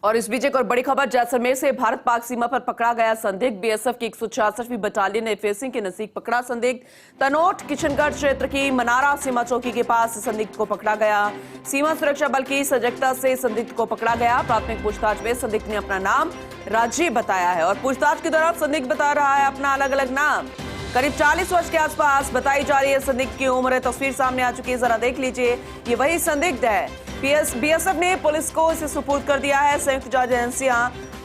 और इस बीच एक और बड़ी खबर, जैसलमेर से भारत पाक सीमा पर पकड़ा गया संदिग्ध। बीएसएफ की 166वीं बटालियन ने फेसिंग के नजदीक पकड़ा संदिग्ध। तनोट किशनगढ़ क्षेत्र की मनारा सीमा चौकी के पास संदिग्ध को पकड़ा गया। सीमा सुरक्षा बल की सजगता से संदिग्ध को पकड़ा गया। प्राथमिक पूछताछ में संदिग्ध ने अपना नाम राजीव बताया है और पूछताछ के दौरान संदिग्ध बता रहा है अपना अलग अलग नाम। करीब 40 वर्ष के आसपास बताई जा रही है संदिग्ध की उम्र। तस्वीर सामने आ चुकी है, जरा देख लीजिए, ये वही संदिग्ध है। बीएसएफ ने पुलिस को इसे सुपुर्द कर दिया है। संयुक्त जांच एजेंसियां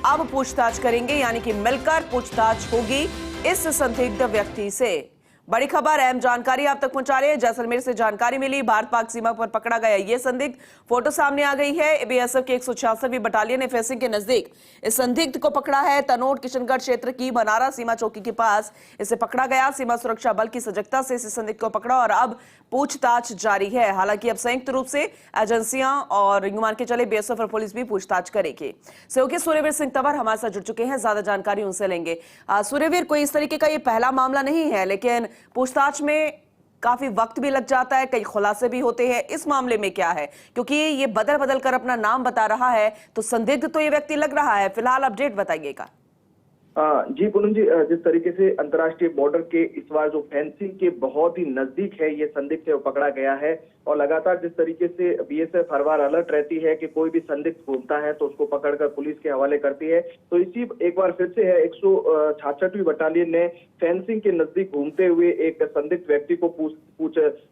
अब पूछताछ करेंगे, यानी कि मिलकर पूछताछ होगी इस संदिग्ध व्यक्ति से। बड़ी खबर, अहम जानकारी आप तक पहुंचा रहे हैं। जैसलमेर से जानकारी मिली, भारत पाक सीमा पर पकड़ा गया ये संदिग्ध। फोटो सामने आ गई है। बीएसएफ की 166वीं बटालियन ने फेसिंग के नजदीक इस संदिग्ध को पकड़ा है। तनोट किशनगढ़ क्षेत्र की बनारा सीमा चौकी के पास इसे पकड़ा गया। सीमा सुरक्षा बल की सजगता से इस संदिग्ध को पकड़ा और अब पूछताछ जारी है। हालांकि अब संयुक्त रूप से एजेंसियां और यूं मान के चले बीएसएफ और पुलिस भी पूछताछ करेगी। सहयोगी सूर्यवीर सिंह तंवर हमारे साथ जुड़ चुके हैं, ज्यादा जानकारी उनसे लेंगे। सूर्यवीर, कोई इस तरीके का ये पहला मामला नहीं है, लेकिन पूछताछ में काफी वक्त भी लग जाता है, कई खुलासे भी होते हैं। इस मामले में क्या है, क्योंकि ये बदल बदल कर अपना नाम बता रहा है, तो संदिग्ध तो ये व्यक्ति लग रहा है। फिलहाल अपडेट बताइएगा। जी पूनम जी, जिस तरीके से अंतर्राष्ट्रीय बॉर्डर के इस बार जो फेंसिंग के बहुत ही नजदीक है ये संदिग्ध है वो पकड़ा गया है और लगातार जिस तरीके से बीएसएफ हर बार अलर्ट रहती है कि कोई भी संदिग्ध घूमता है तो उसको पकड़कर पुलिस के हवाले करती है, तो इसी एक बार फिर से है 166वीं बटालियन ने फेंसिंग के नजदीक घूमते हुए एक संदिग्ध व्यक्ति को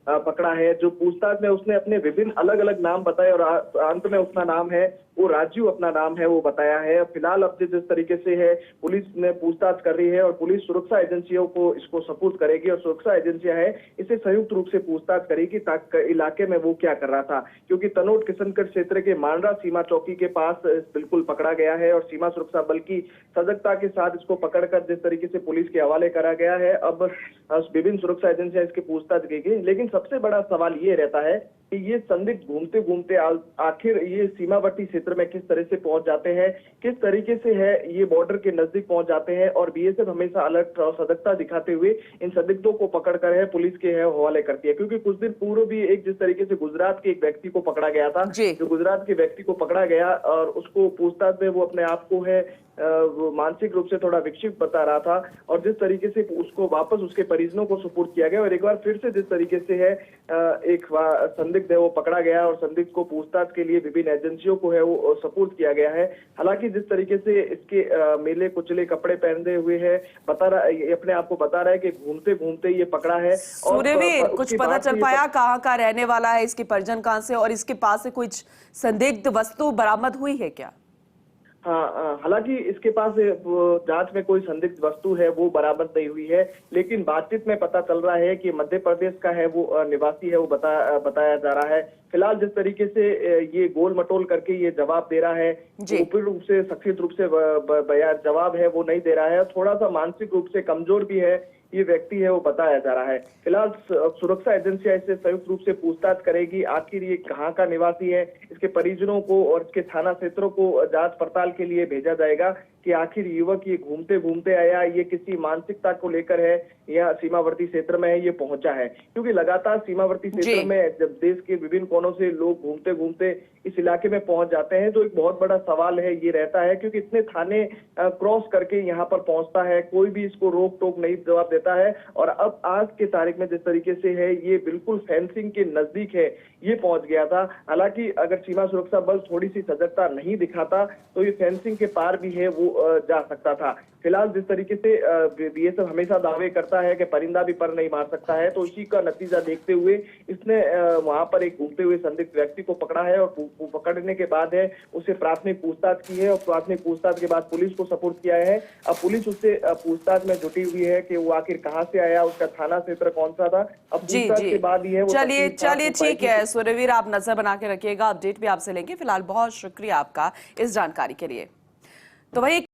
पकड़ा है। जो पूछताछ में उसने अपने विभिन्न अलग अलग नाम बताए और अंत में उसका नाम है वो राजीव अपना नाम है वो बताया है। फिलहाल अब जिस तरीके से है पुलिस ने पूछताछ कर रही है और पुलिस सुरक्षा एजेंसियों को इसको सपुर्द करेगी और सुरक्षा एजेंसियां है इसे संयुक्त रूप से पूछताछ करेगी ताकि इलाके में वो क्या कर रहा था, क्योंकि तनोट किशनगढ़ क्षेत्र के मानरा सीमा चौकी के पास बिल्कुल पकड़ा गया है और सीमा सुरक्षा बल की सजगता के साथ इसको पकड़कर जिस तरीके से पुलिस के हवाले करा गया है। अब विभिन्न सुरक्षा एजेंसियां इसकी पूछताछ करेगी, लेकिन सबसे बड़ा सवाल ये रहता है कि ये संदिग्ध घूमते घूमते आखिर ये सीमावर्ती क्षेत्र में किस तरह से पहुंच जाते हैं, किस तरीके से है ये बॉर्डर के नजदीक पहुंच जाते हैं। और बीएसएफ हमेशा अलर्ट और सजगता दिखाते हुए इन संदिग्धों को पकड़कर है पुलिस के है हवाले करती है, क्योंकि कुछ दिन पूर्व भी एक जिस तरीके से गुजरात के एक व्यक्ति को पकड़ा गया था, जो गुजरात के व्यक्ति को पकड़ा गया और उसको पूछताछ में वो अपने आप को है मानसिक रूप से थोड़ा विक्षिप्त बता रहा था और जिस तरीके से उसको वापस उसके परिजनों को सुपुर्द किया गया और एक बार फिर से जिस तरीके से है एक संदिग्ध है वो पकड़ा गया और संदिग्ध को पूछताछ के लिए विभिन्न एजेंसियों को है वो सपुर्द किया गया है। हालांकि जिस तरीके से इसके मेले कुचले कपड़े पहने हुए है बता रहा है, अपने आप को बता रहा है कि घूमते घूमते ये पकड़ा है। और कुछ पता चल पाया कहाँ का रहने वाला है, इसके परिजन कहाँ से, और इसके पास से कुछ संदिग्ध वस्तु बरामद हुई है क्या? हाँ, हालांकि इसके पास जांच में कोई संदिग्ध वस्तु है वो बरामद नहीं हुई है, लेकिन बातचीत में पता चल रहा है कि मध्य प्रदेश का है वो निवासी है वो बताया जा रहा है। फिलहाल जिस तरीके से ये गोल मटोल करके ये जवाब दे रहा है, ऊपरी रूप से सख्त रूप से जवाब है वो नहीं दे रहा है, थोड़ा सा मानसिक रूप से कमजोर भी है ये व्यक्ति है वो बताया जा रहा है। फिलहाल सुरक्षा एजेंसियां इससे संयुक्त रूप से पूछताछ करेगी, आखिर ये कहाँ का निवासी है, इसके परिजनों को और इसके थाना क्षेत्रों को जांच पड़ताल के लिए भेजा जाएगा कि आखिर युवक ये घूमते घूमते आया, ये किसी मानसिकता को लेकर है या सीमावर्ती क्षेत्र में है ये पहुंचा है, क्योंकि लगातार सीमावर्ती क्षेत्र में जब देश के विभिन्न कोनों से लोग घूमते घूमते इस इलाके में पहुंच जाते हैं तो एक बहुत बड़ा सवाल है ये रहता है, क्योंकि इतने थाने क्रॉस करके यहाँ पर पहुंचता है, कोई भी इसको रोक टोक नहीं जवाब देता है। और अब आज के तारीख में जिस तरीके से है ये बिल्कुल फेंसिंग के नजदीक है ये पहुंच गया था। हालांकि अगर सीमा सुरक्षा बल थोड़ी सी सजगता नहीं दिखाता तो ये फेंसिंग के पार भी है वो जा सकता था। फिलहाल जिस तरीके से बीएसएफ हमेशा दावे करता है कि परिंदा भी पर नहीं मार सकता है, तो इसी का नतीजा देखते हुए इसने वहां पर एक घूमते हुए संदिग्ध व्यक्ति को पकड़ा है और पकड़ने के बाद है उसे प्राथमिक पूछताछ की है और प्राथमिक पूछताछ के बाद पुलिस को सपोर्ट किया है। अब पुलिस उससे पूछताछ में जुटी हुई है कि वो आखिर कहाँ से आया, उसका थाना क्षेत्र कौन सा था। अब पूछताछ के बाद ही है। चलिए ठीक है सूर्यवीर, आप नजर बना के रखिएगा, अपडेट भी आपसे लेंगे। फिलहाल बहुत शुक्रिया आपका इस जानकारी के लिए। तो वही